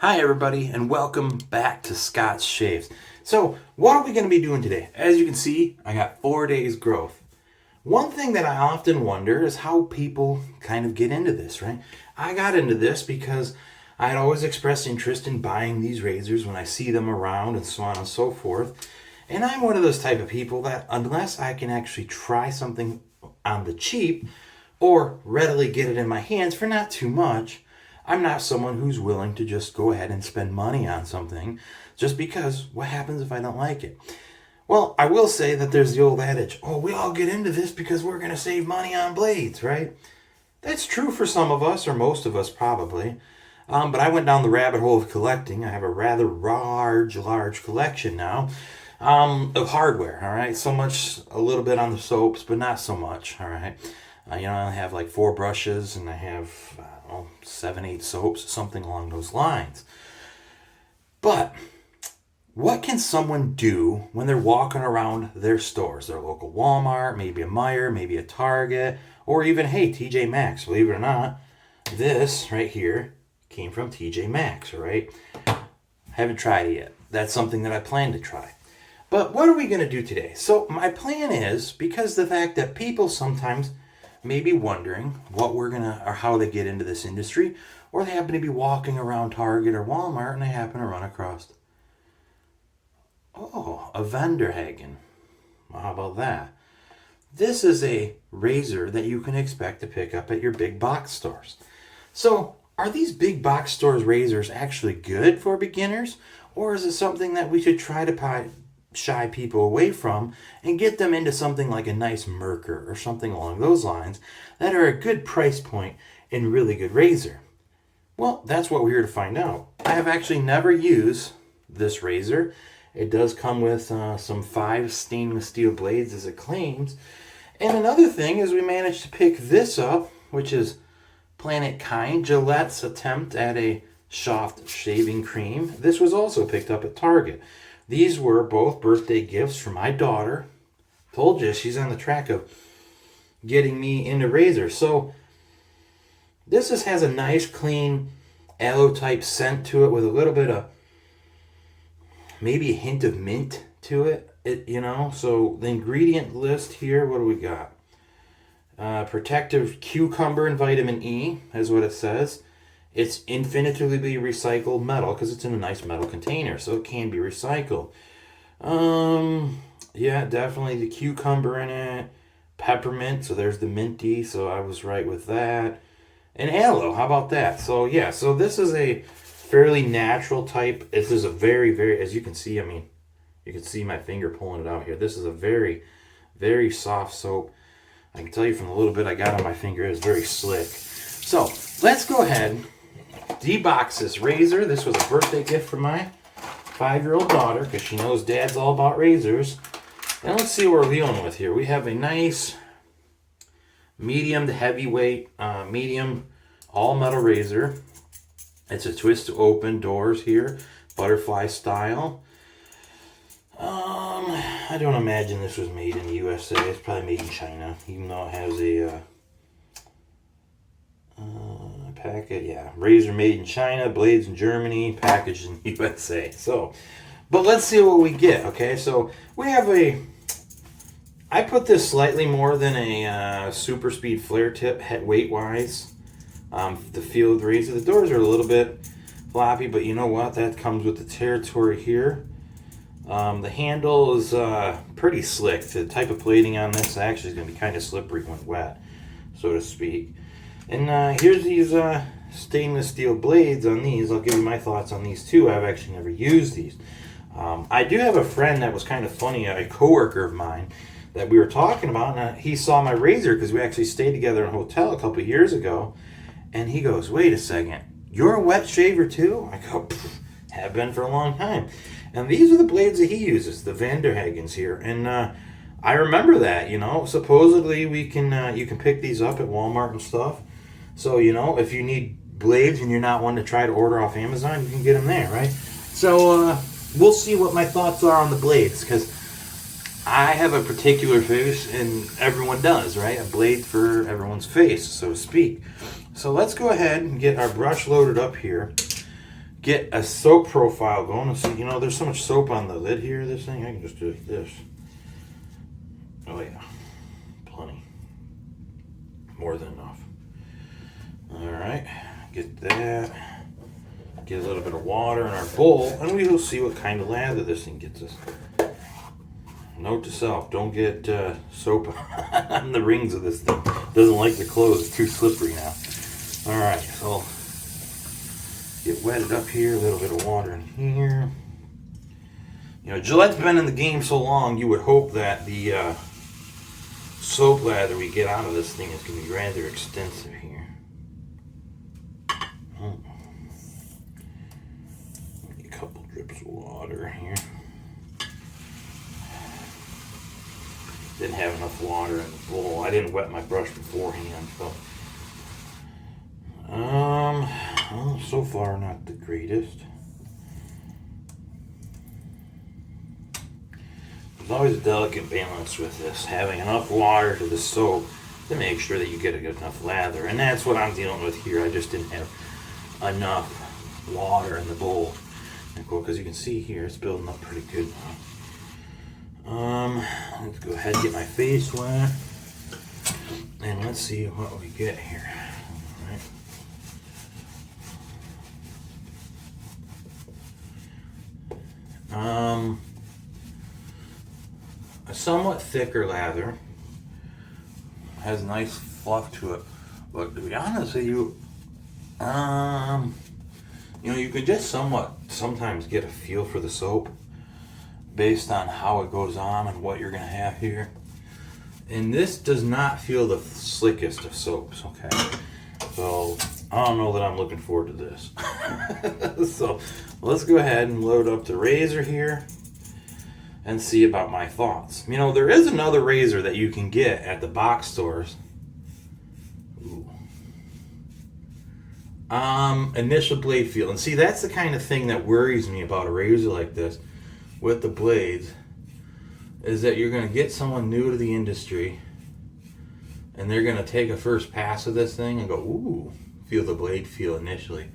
Hi everybody and welcome back to Scott's Shaves. So what are we going to be doing today? As you can see, I got 4 days growth. One thing that I often wonder is how people kind of get into this, right? I got into this because I had always expressed interest in buying these razors when I see them around and so on and so forth. And I'm one of those type of people that unless I can actually try something on the cheap or readily get it in my hands for not too much, I'm not someone who's willing to just go ahead and spend money on something just because what happens if I don't like it? Well, I will say that there's the old adage, oh, we all get into this because we're going to save money on blades, right? That's true for some of us, or most of us probably. But I went down the rabbit hole of collecting. I have a rather large collection now of hardware, all right? So much, a little bit on the soaps, but not so much, all right? I have like 4 brushes and I have, 7, 8 soaps, something along those lines. But what can someone do when they're walking around their stores, their local Walmart, maybe a Meijer, maybe a Target, or even, hey, TJ Maxx? Believe it or not, this right here came from TJ Maxx, all right? Haven't tried it yet. That's something that I plan to try. But what are we going to do today? So my plan is, because the fact that people sometimes may be wondering what we're going to, or how they get into this industry, or they happen to be walking around Target or Walmart and they happen to run across, a Vanderhagen. Well, how about that? This is a razor that you can expect to pick up at your big box stores. So, are these big box stores razors actually good for beginners? Or is it something that we should try to shy people away from and get them into something like a nice Merkur or something along those lines that are a good price point and really good razor? Well, that's what we're here to find out. I have actually never used this razor. It does come with some 5 stainless steel blades as it claims. And another thing is we managed to pick this up, which is Planet Kind, Gillette's attempt at a soft shaving cream. This was also picked up at Target. These were both birthday gifts for my daughter. Told you, she's on the track of getting me into razors. So this has a nice, clean, aloe type scent to it with a little bit of maybe a hint of mint to it. So the ingredient list here, what do we got? Protective cucumber and vitamin E is what it says. It's infinitely recycled metal because it's in a nice metal container, so it can be recycled. Yeah, definitely the cucumber in it. Peppermint, so there's the minty, so I was right with that. And aloe, how about that? So yeah, so this is a fairly natural type. This is a very, as you can see, you can see my finger pulling it out here. This is a very, very soft soap. I can tell you from the little bit I got on my finger, it's very slick. So let's go ahead, debox this razor. This was a birthday gift from my 5-year-old daughter because she knows Dad's all about razors. And let's see what we're dealing with here. We have a nice medium to heavyweight, medium all metal razor. It's a twist to open doors here, butterfly style. I don't imagine this was made in the USA. It's probably made in China, even though it has a packet. Yeah, razor made in China, blades in Germany, packaged in USA. So, but let's see what we get. Okay, so we have I put this slightly more than a super speed flare tip weight wise. The feel of the razor. The doors are a little bit floppy, but you know what? That comes with the territory here. The handle is pretty slick. The type of plating on this actually is going to be kind of slippery when wet, so to speak. And here's these stainless steel blades on these. I'll give you my thoughts on these too. I've actually never used these. I do have a friend that was kind of funny, a coworker of mine, that we were talking about, and he saw my razor because we actually stayed together in a hotel a couple of years ago, and he goes, "Wait a second, you're a wet shaver too?" I go, "Have been for a long time." And these are the blades that he uses, the Vanderhagens here. And I remember that, supposedly you can pick these up at Walmart and stuff. So, if you need blades and you're not one to try to order off Amazon, you can get them there, right? So we'll see what my thoughts are on the blades, because I have a particular face, and everyone does, right? A blade for everyone's face, so to speak. So let's go ahead and get our brush loaded up here. get a soap profile going. See, you know, there's so much soap on the lid here of this thing. I can just do it like this. Oh yeah, plenty. More than enough. All right, get that. Get a little bit of water in our bowl, and we will see what kind of lather this thing gets us. Note to self, don't get soap on the rings of this thing. Doesn't like the clothes, it's too slippery now. All right, so get wetted up here, a little bit of water in here. You know, Gillette's been in the game so long, you would hope that the soap lather we get out of this thing is going to be rather extensive here. A couple drips of water here. Didn't have enough water in the bowl. I didn't wet my brush beforehand, so well, so far not the greatest. There's always a delicate balance with this, having enough water to the soap to make sure that you get a good enough lather, and that's what I'm dealing with here. I just didn't have enough water in the bowl. And cool, because you can see here it's building up pretty good now. Let's go ahead and get my face wet, and let's see what we get here. All right. A somewhat thicker lather, has nice fluff to it, but to be honest with you, you know, you can just sometimes get a feel for the soap based on how it goes on and what you're going to have here. And this does not feel the slickest of soaps, okay? So I don't know that I'm looking forward to this. So let's go ahead and load up the razor here and see about my thoughts. You know, there is another razor that you can get at the box stores. Ooh. Initial blade feel. And see, that's the kind of thing that worries me about a razor like this with the blades, is that you're going to get someone new to the industry and they're going to take a first pass of this thing and go, ooh, feel the blade feel initially.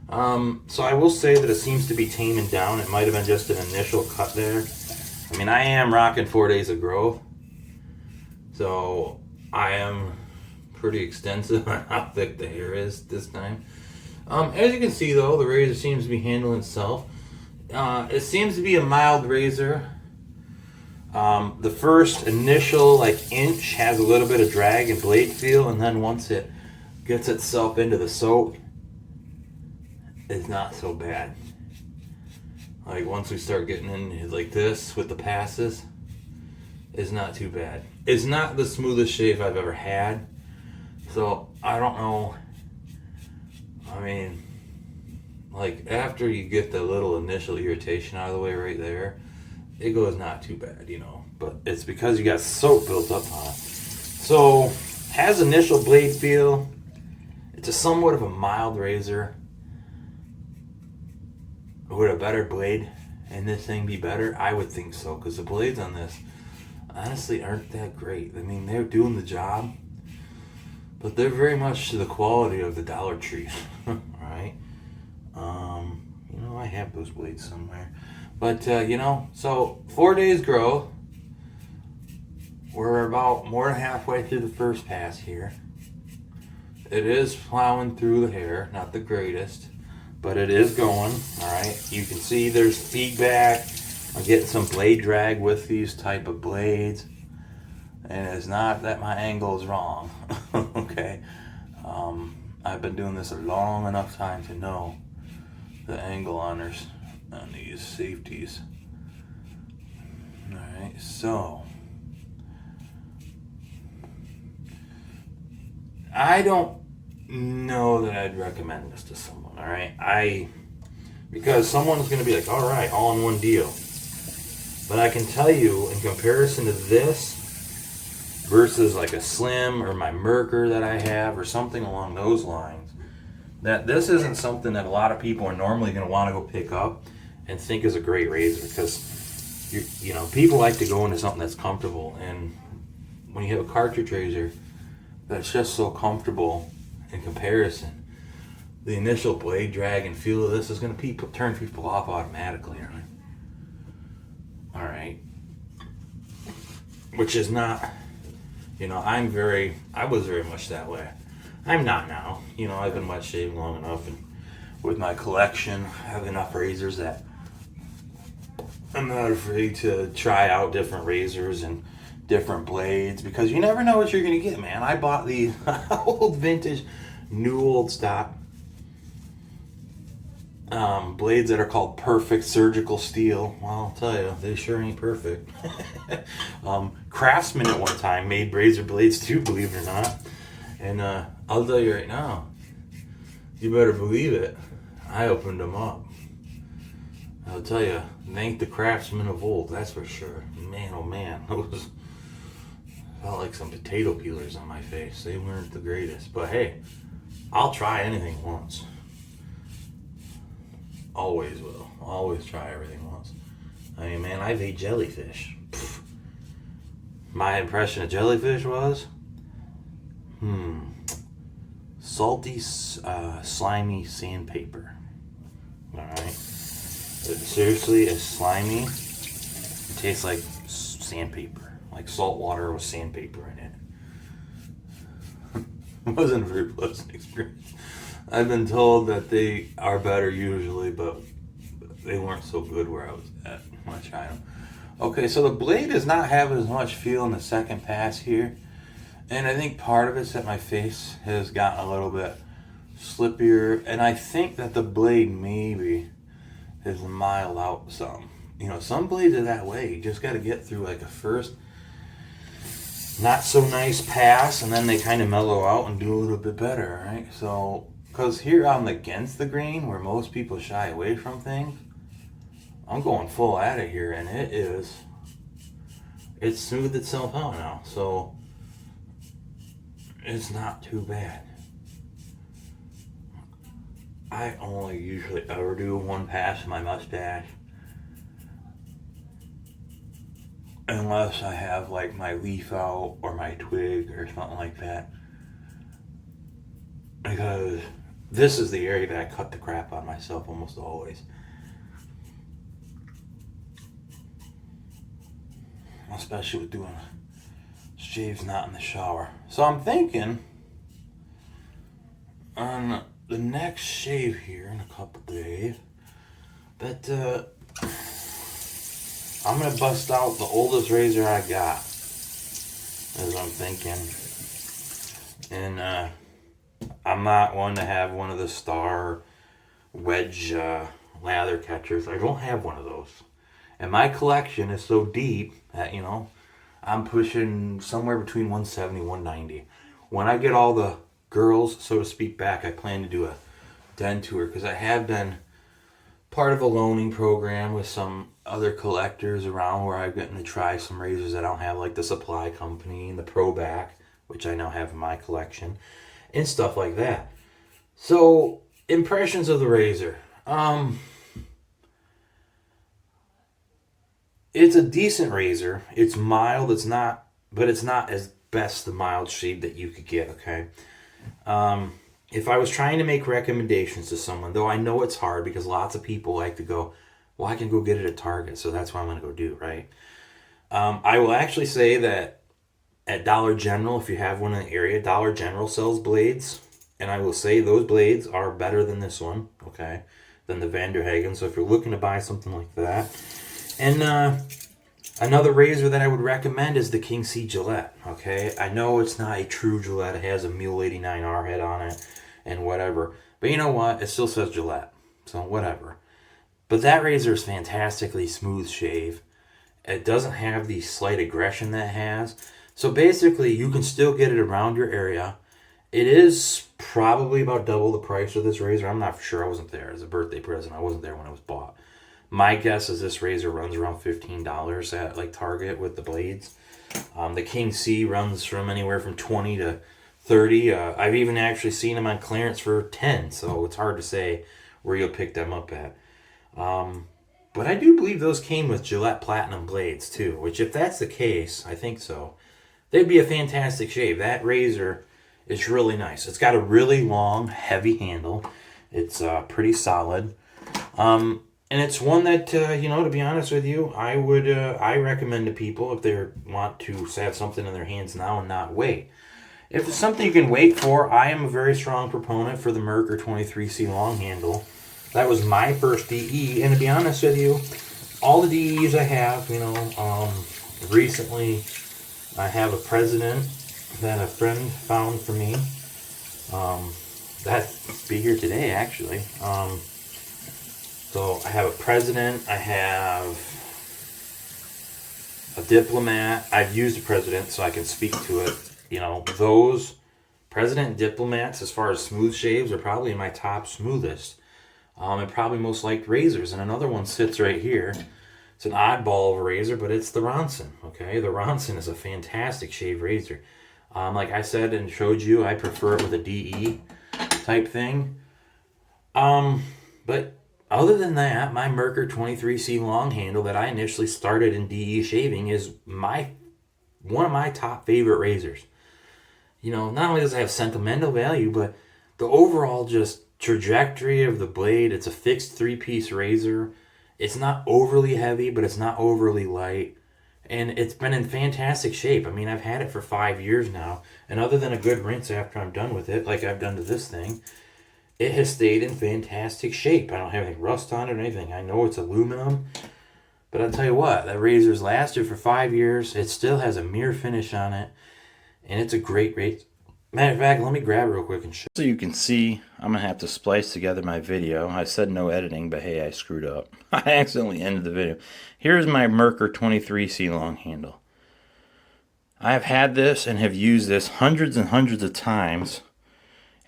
So I will say that it seems to be taming down. It might have been just an initial cut there. I mean, I am rocking 4 days of growth, so I am pretty extensive on how thick the hair is this time. As you can see though, the razor seems to be handling itself. It seems to be a mild razor. The first initial like inch has a little bit of drag and blade feel, and then once it gets itself into the soap, it's not so bad. Like once we start getting in like this with the passes, it's not too bad. It's not the smoothest shave I've ever had, so I don't know. I mean, like after you get the little initial irritation out of the way right there, it goes not too bad, you know. But it's because you got soap built up on it. So has initial blade feel. It's a somewhat of a mild razor. Would a better blade in this thing be better? I would think so, because the blades on this honestly aren't that great. I mean, they're doing the job, but they're very much to the quality of the Dollar Tree. Right? You know, I have those blades somewhere. But, you know, so 4 days growth. We're about more than halfway through the first pass here. It is plowing through the hair, not the greatest, but it is going. All right, you can see there's feedback. I'm getting some blade drag with these type of blades, and it's not that my angle is wrong. Okay, I've been doing this a long enough time to know the angle on these safeties. All right, so I don't know that I'd recommend this to someone, all right? Because someone's going to be like, all right, all in one deal. But I can tell you, in comparison to this versus like a Slim or my Merkur that I have or something along those lines, that this isn't something that a lot of people are normally going to want to go pick up and think is a great razor, because you know, people like to go into something that's comfortable, and when you have a cartridge razor that's just so comfortable in comparison, the initial blade drag and feel of this is going to turn people off automatically, right? All right. Which is not, I was very much that way. I'm not now. I've been wet shaving long enough, and with my collection, I have enough razors that I'm not afraid to try out different razors and different blades, because you never know what you're going to get, man. I bought the old vintage, new old stock blades that are called Perfect Surgical Steel. Well, I'll tell you, they sure ain't perfect. Craftsman at one time made razor blades too, believe it or not. And I'll tell you right now, you better believe it, I opened them up. I'll tell you, thank the craftsmen of old, that's for sure. Man, oh man, those felt like some potato peelers on my face. They weren't the greatest, but hey, I'll try anything once. Always will. Always try everything once. I mean, man, I've ate jellyfish. Pfft. My impression of jellyfish was, salty, slimy sandpaper. Alright? Seriously, it's slimy. It tastes like sandpaper. Like salt water with sandpaper in it. It wasn't a very pleasant experience. I've been told that they are better usually, but they weren't so good where I was at when I tried them. Okay, so the blade does not have as much feel in the second pass here. And I think part of it's that my face has gotten a little bit slippier. And I think that the blade maybe has miled out some. Some blades are that way. You just got to get through like a first not so nice pass, and then they kind of mellow out and do a little bit better, right? So, because here I'm against the grain, where most people shy away from things, I'm going full at it here, and it's smoothed itself out now, so it's not too bad. I only usually ever do one pass in my mustache, unless I have like my leaf out or my twig or something like that, because this is the area that I cut the crap on myself almost always. Especially with doing shaves not in the shower. So I'm thinking on the next shave here in a couple days that I'm going to bust out the oldest razor I got, as I'm thinking. And I'm not one to have one of the Star wedge lather catchers. I don't have one of those. And my collection is so deep that, I'm pushing somewhere between 170 190. When I get all the girls, so to speak, back, I plan to do a den tour, because I have been part of a loaning program with some other collectors around where I'm getting to try some razors that I don't have, like the Supply Company and the ProBack, which I now have in my collection, and stuff like that. So, impressions of the razor. It's a decent razor. It's mild. But it's not as best the mild shade that you could get, okay? If I was trying to make recommendations to someone, though I know it's hard because lots of people like to go, well, I can go get it at Target, so that's what I'm going to go do, right? I will actually say that at Dollar General, if you have one in the area, Dollar General sells blades, and I will say those blades are better than this one, okay, than the Vanderhagen. So if you're looking to buy something like that. And another razor that I would recommend is the King C Gillette, okay? I know it's not a true Gillette. It has a Mule 89R head on it and whatever. But you know what? It still says Gillette, so whatever. But that razor is fantastically smooth shave. It doesn't have the slight aggression that it has. So basically, you can still get it around your area. It is probably about double the price of this razor. I'm not for sure. I wasn't there. As a birthday present, I wasn't there when it was bought. My guess is this razor runs around $15 at like Target with the blades. The King C runs from anywhere from 20 to 30. I've even actually seen them on clearance for 10, so it's hard to say where you'll pick them up at. But I do believe those came with Gillette Platinum blades too, which if that's the case, I think so, they'd be a fantastic shave. That razor is really nice. It's got a really long, heavy handle. It's pretty solid. And it's one that, you know, to be honest with you, I recommend to people if they want to have something in their hands now and not wait. If it's something you can wait for, I am a very strong proponent for the Merkur 23C long handle. That was my first DE, and to be honest with you, all the DEs I have, you know, recently I have a President that a friend found for me. That be here today, actually. So I have a President, I have a Diplomat. I've used a President, so I can speak to it. You know, those President and Diplomats, as far as smooth shaves, are probably my top smoothest. And probably most liked razors. And another one sits right here. It's an oddball of a razor, but it's the Ronson. Okay, the Ronson is a fantastic shave razor. Like I said and showed you, I prefer it with a DE type thing. But other than that, my Merkur 23C long handle that I initially started in DE shaving is one of my top favorite razors. You know, not only does it have sentimental value, but the overall just trajectory of the blade. It's a fixed 3-piece razor. It's not overly heavy, but it's not overly light. And it's been in fantastic shape. I mean, I've had it for 5 years now. And other than a good rinse after I'm done with it, like I've done to this thing, it has stayed in fantastic shape. I don't have any rust on it or anything. I know it's aluminum. But I'll tell you what, that razor's lasted for 5 years. It still has a mirror finish on it. And it's a great razor. Matter of fact, let me grab it real quick and show. So you can see, I'm going to have to splice together my video. I said no editing, but hey, I screwed up. I accidentally ended the video. Here's my Merkur 23C long handle. I have had this and have used this hundreds and hundreds of times.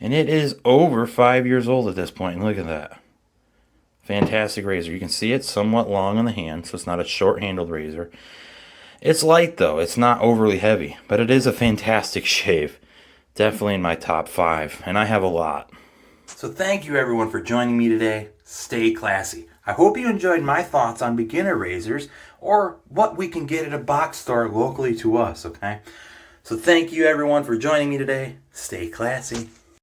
And it is over 5 years old at this point. And look at that. Fantastic razor. You can see it's somewhat long on the hand, so it's not a short-handled razor. It's light, though. It's not overly heavy, but it is a fantastic shave. Definitely in my top 5, and I have a lot. So thank you everyone for joining me today. Stay classy. I hope you enjoyed my thoughts on beginner razors or what we can get at a box store locally to us, okay? So thank you everyone for joining me today. Stay classy.